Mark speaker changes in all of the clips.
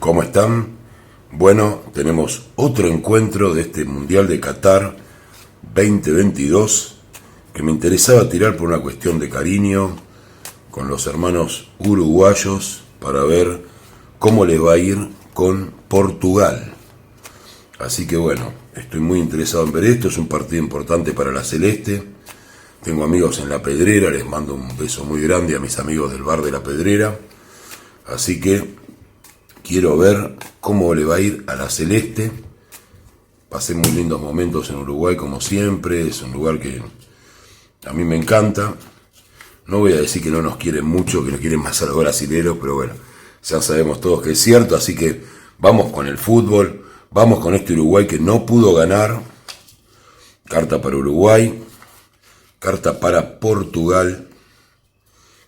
Speaker 1: ¿Cómo están? Bueno, tenemos otro encuentro de este Mundial de Qatar 2022 que me interesaba tirar por una cuestión de cariño con los hermanos uruguayos para ver cómo les va a ir con Portugal. Así que bueno, estoy muy interesado en ver esto, es un partido importante para la Celeste. Tengo amigos en La Pedrera, les mando un beso muy grande a mis amigos del bar de La Pedrera. Así que quiero ver cómo le va a ir a la Celeste. Pasé muy lindos momentos en Uruguay como siempre, es un lugar que a mí me encanta. No voy a decir que no nos quieren mucho, que nos quieren más a los brasileros, pero bueno, ya sabemos todos que es cierto, así que vamos con el fútbol, vamos con este Uruguay que no pudo ganar. Carta para Uruguay, carta para Portugal,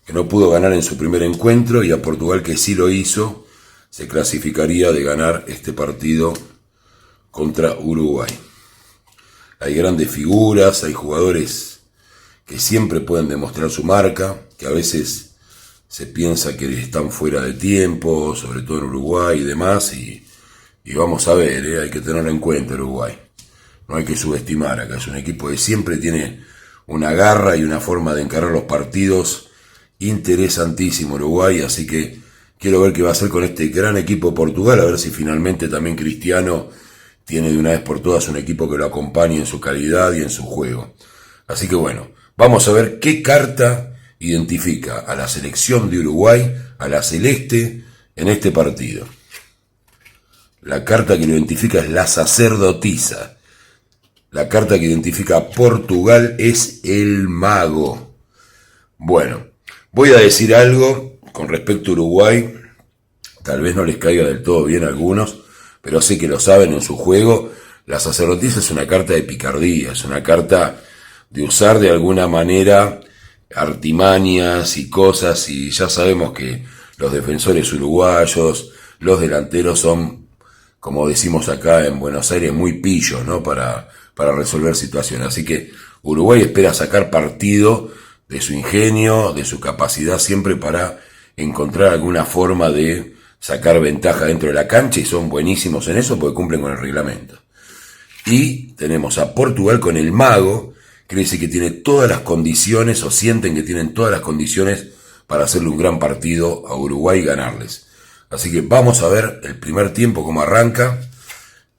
Speaker 1: que no pudo ganar en su primer encuentro, y a Portugal, que sí lo hizo, se clasificaría de ganar este partido contra Uruguay. Hay grandes figuras, hay jugadores que siempre pueden demostrar su marca, que a veces se piensa que están fuera de tiempo, sobre todo en Uruguay y demás, y vamos a ver, hay que tenerlo en cuenta Uruguay. No hay que subestimar, acá es un equipo que siempre tiene una garra y una forma de encarar los partidos interesantísimo Uruguay, así que quiero ver qué va a hacer con este gran equipo de Portugal, a ver si finalmente también Cristiano tiene de una vez por todas un equipo que lo acompañe en su calidad y en su juego. Así que bueno, vamos a ver qué carta identifica a la selección de Uruguay, a la Celeste, en este partido. La carta que lo identifica es la sacerdotisa. La carta que identifica a Portugal es el mago. Bueno, voy a decir algo con respecto a Uruguay. Tal vez no les caiga del todo bien a algunos, pero sé que lo saben en su juego. La sacerdotisa es una carta de picardía, es una carta de usar de alguna manera artimañas y cosas, y ya sabemos que los defensores uruguayos, los delanteros son, como decimos acá en Buenos Aires, muy pillos, ¿no? Para resolver situaciones. Así que Uruguay espera sacar partido de su ingenio, de su capacidad siempre para encontrar alguna forma de sacar ventaja dentro de la cancha, y son buenísimos en eso porque cumplen con el reglamento. Y tenemos a Portugal con el mago, que dice que tiene todas las condiciones, o sienten que tienen todas las condiciones para hacerle un gran partido a Uruguay y ganarles. Así que vamos a ver el primer tiempo cómo arranca.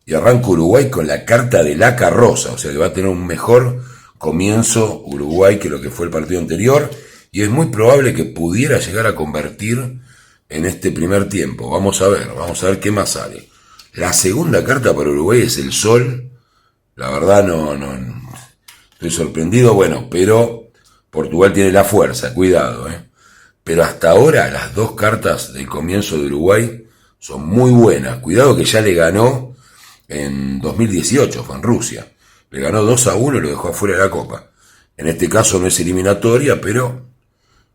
Speaker 1: Y arranca Uruguay con la carta de la carroza, o sea que va a tener un mejor comienzo Uruguay que lo que fue el partido anterior, y es muy probable que pudiera llegar a convertir en este primer tiempo. Vamos a ver qué más sale. La segunda carta para Uruguay es el sol. La verdad no estoy sorprendido, bueno, pero Portugal tiene la fuerza, cuidado, Pero hasta ahora las dos cartas del comienzo de Uruguay son muy buenas. Cuidado que ya le ganó en 2018, fue en Rusia. Le ganó 2-1 y lo dejó afuera de la Copa. En este caso no es eliminatoria, pero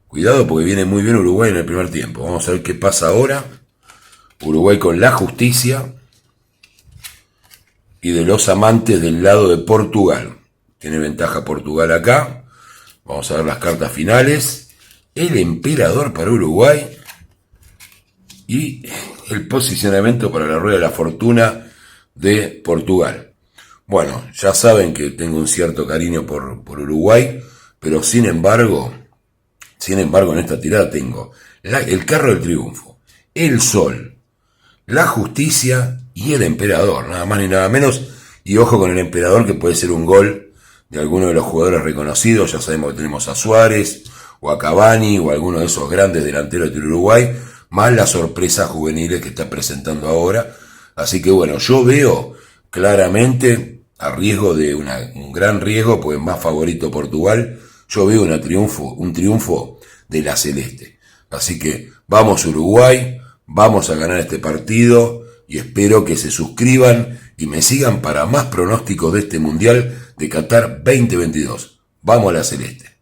Speaker 1: cuidado porque viene muy bien Uruguay en el primer tiempo. Vamos a ver qué pasa ahora. Uruguay con la justicia y de los amantes del lado de Portugal. Tiene ventaja Portugal acá. Vamos a ver las cartas finales. El emperador para Uruguay y el posicionamiento para la rueda de la fortuna de Portugal. Bueno, ya saben que tengo un cierto cariño por Uruguay, pero sin embargo en esta tirada tengo el carro del triunfo, el sol, la justicia y el emperador, nada más ni nada menos. Y ojo con el emperador, que puede ser un gol de alguno de los jugadores reconocidos. Ya sabemos que tenemos a Suárez o a Cavani o a alguno de esos grandes delanteros del Uruguay, más las sorpresas juveniles que está presentando ahora. Así que bueno, yo veo claramente, a riesgo de un gran riesgo, pues más favorito Portugal, yo veo un triunfo de la Celeste. Así que vamos Uruguay, vamos a ganar este partido, y espero que se suscriban y me sigan para más pronósticos de este Mundial de Qatar 2022. Vamos a la Celeste.